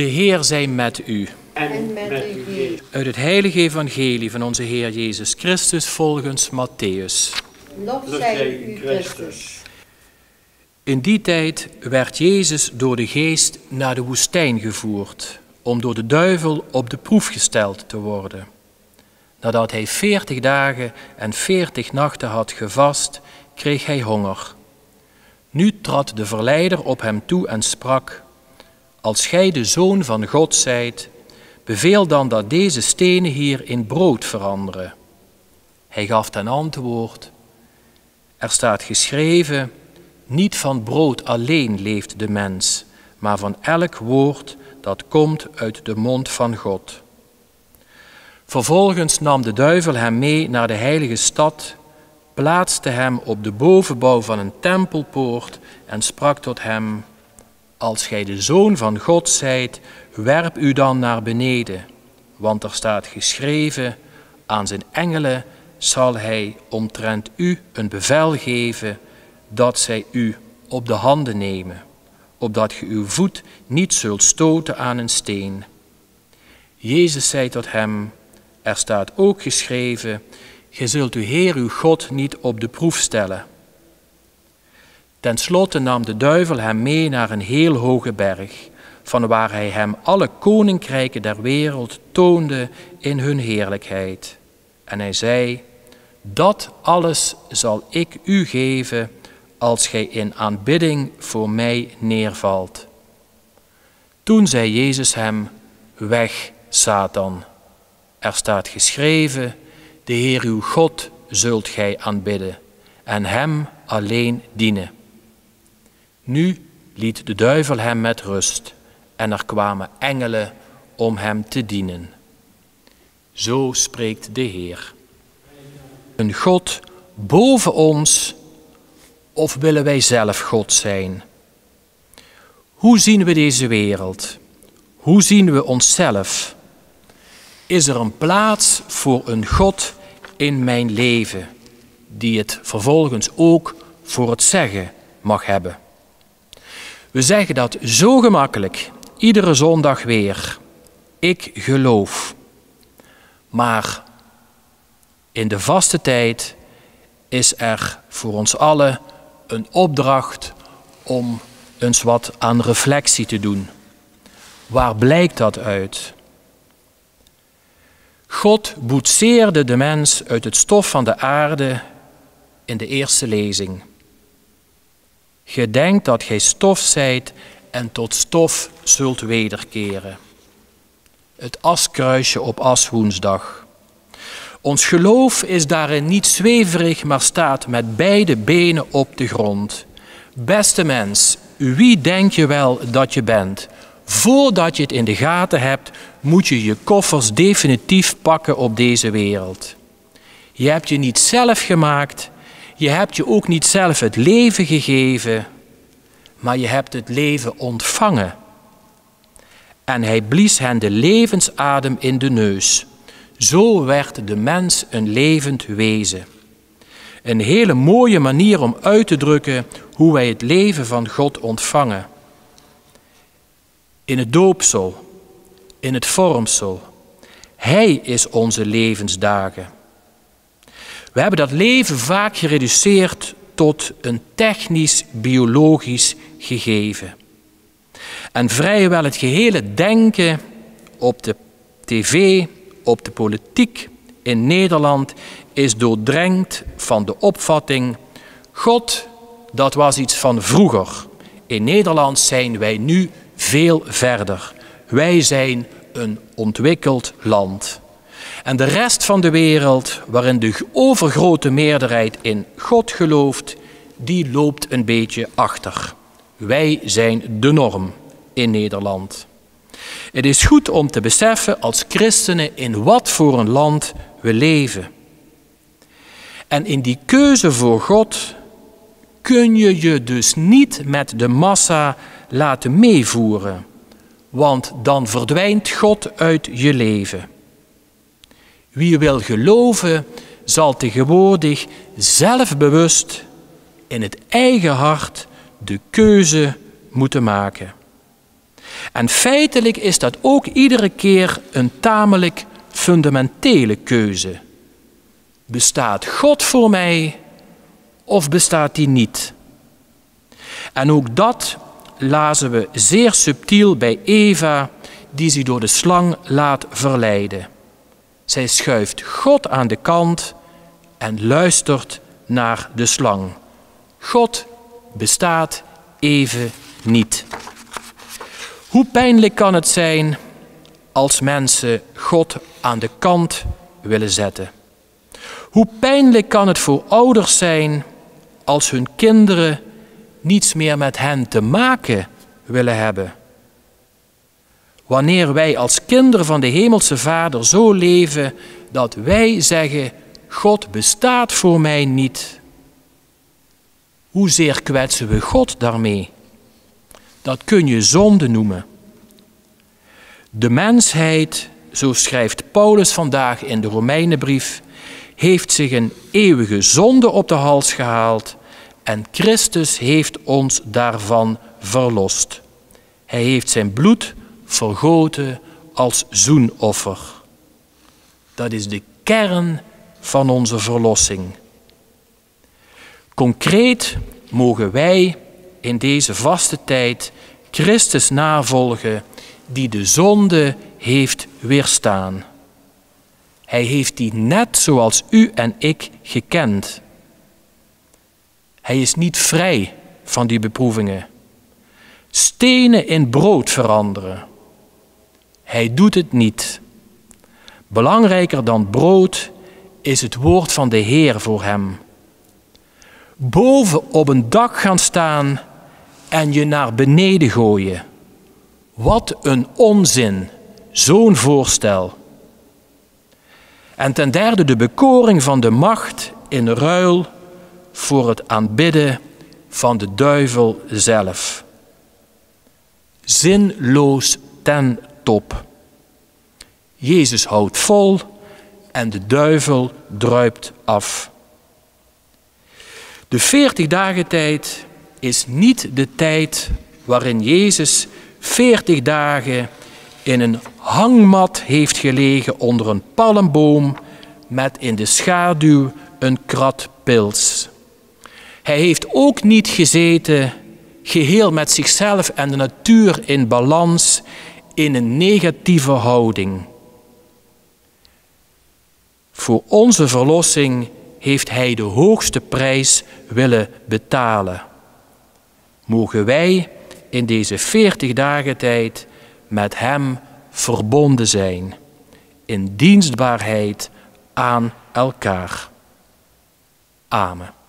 De Heer zij met u. En met uw geest. Uit het heilige evangelie van onze Heer Jezus Christus volgens Mattheüs. Lof zij u, Christus. In die tijd werd Jezus door de Geest naar de woestijn gevoerd, om door de duivel op de proef gesteld te worden. Nadat hij 40 dagen en 40 nachten had gevast, kreeg hij honger. Nu trad de verleider op hem toe en sprak: Als gij de Zoon van God zijt, beveel dan dat deze stenen hier in brood veranderen. Hij gaf ten antwoord: Er staat geschreven, niet van brood alleen leeft de mens, maar van elk woord dat komt uit de mond van God. Vervolgens nam de duivel hem mee naar de heilige stad, plaatste hem op de bovenbouw van een tempelpoort en sprak tot hem: Als gij de Zoon van God zijt, werp u dan naar beneden, want er staat geschreven, aan zijn engelen zal hij omtrent u een bevel geven, dat zij u op de handen nemen, opdat ge uw voet niet zult stoten aan een steen. Jezus zei tot hem: Er staat ook geschreven, ge zult uw Heer uw God niet op de proef stellen. Ten slotte nam de duivel hem mee naar een heel hoge berg, vanwaar hij hem alle koninkrijken der wereld toonde in hun heerlijkheid. En hij zei: Dat alles zal ik u geven, als gij in aanbidding voor mij neervalt. Toen zei Jezus hem: Weg, Satan. Er staat geschreven, de Heer uw God zult gij aanbidden en hem alleen dienen. Nu liet de duivel hem met rust en er kwamen engelen om hem te dienen. Zo spreekt de Heer. Een God boven ons, of willen wij zelf God zijn? Hoe zien we deze wereld? Hoe zien we onszelf? Is er een plaats voor een God in mijn leven, die het vervolgens ook voor het zeggen mag hebben? We zeggen dat zo gemakkelijk, iedere zondag weer. Ik geloof. Maar in de vaste tijd is er voor ons allen een opdracht om eens wat aan reflectie te doen. Waar blijkt dat uit? God boetseerde de mens uit het stof van de aarde in de eerste lezing. Ge denkt dat gij stof zijt en tot stof zult wederkeren. Het askruisje op Aswoensdag. Ons geloof is daarin niet zweverig, maar staat met beide benen op de grond. Beste mens, wie denk je wel dat je bent? Voordat je het in de gaten hebt, moet je je koffers definitief pakken op deze wereld. Je hebt je niet zelf gemaakt, je hebt je ook niet zelf het leven gegeven, maar je hebt het leven ontvangen. En hij blies hen de levensadem in de neus. Zo werd de mens een levend wezen. Een hele mooie manier om uit te drukken hoe wij het leven van God ontvangen. In het doopsel, in het vormsel. Hij is onze levensdagen. We hebben dat leven vaak gereduceerd tot een technisch-biologisch gegeven. En vrijwel het gehele denken op de tv, op de politiek in Nederland is doordrenkt van de opvatting: God, dat was iets van vroeger. In Nederland zijn wij nu veel verder. Wij zijn een ontwikkeld land. En de rest van de wereld, waarin de overgrote meerderheid in God gelooft, die loopt een beetje achter. Wij zijn de norm in Nederland. Het is goed om te beseffen als christenen in wat voor een land we leven. En in die keuze voor God kun je je dus niet met de massa laten meevoeren, want dan verdwijnt God uit je leven. Wie wil geloven, zal tegenwoordig zelfbewust in het eigen hart de keuze moeten maken. En feitelijk is dat ook iedere keer een tamelijk fundamentele keuze. Bestaat God voor mij of bestaat die niet? En ook dat lazen we zeer subtiel bij Eva, die zich door de slang laat verleiden. Zij schuift God aan de kant en luistert naar de slang. God bestaat even niet. Hoe pijnlijk kan het zijn als mensen God aan de kant willen zetten? Hoe pijnlijk kan het voor ouders zijn als hun kinderen niets meer met hen te maken willen hebben? Wanneer wij als kinderen van de Hemelse Vader zo leven dat wij zeggen, God bestaat voor mij niet. Hoezeer kwetsen we God daarmee? Dat kun je zonde noemen. De mensheid, zo schrijft Paulus vandaag in de Romeinenbrief, heeft zich een eeuwige zonde op de hals gehaald en Christus heeft ons daarvan verlost. Hij heeft zijn bloed vergoten als zoenoffer. Dat is de kern van onze verlossing. Concreet mogen wij in deze vaste tijd Christus navolgen die de zonde heeft weerstaan. Hij heeft die net zoals u en ik gekend. Hij is niet vrij van die beproevingen. Stenen in brood veranderen. Hij doet het niet. Belangrijker dan brood is het woord van de Heer voor hem. Boven op een dak gaan staan en je naar beneden gooien. Wat een onzin, zo'n voorstel. En ten derde de bekoring van de macht in ruil voor het aanbidden van de duivel zelf. Zinloos ten top. Jezus houdt vol en de duivel druipt af. De 40 dagen tijd is niet de tijd waarin Jezus 40 dagen in een hangmat heeft gelegen onder een palmboom met in de schaduw een krat pils. Hij heeft ook niet gezeten, geheel met zichzelf en de natuur in balans, in een negatieve houding. Voor onze verlossing heeft hij de hoogste prijs willen betalen. Mogen wij in deze 40 dagen tijd met hem verbonden zijn, in dienstbaarheid aan elkaar. Amen.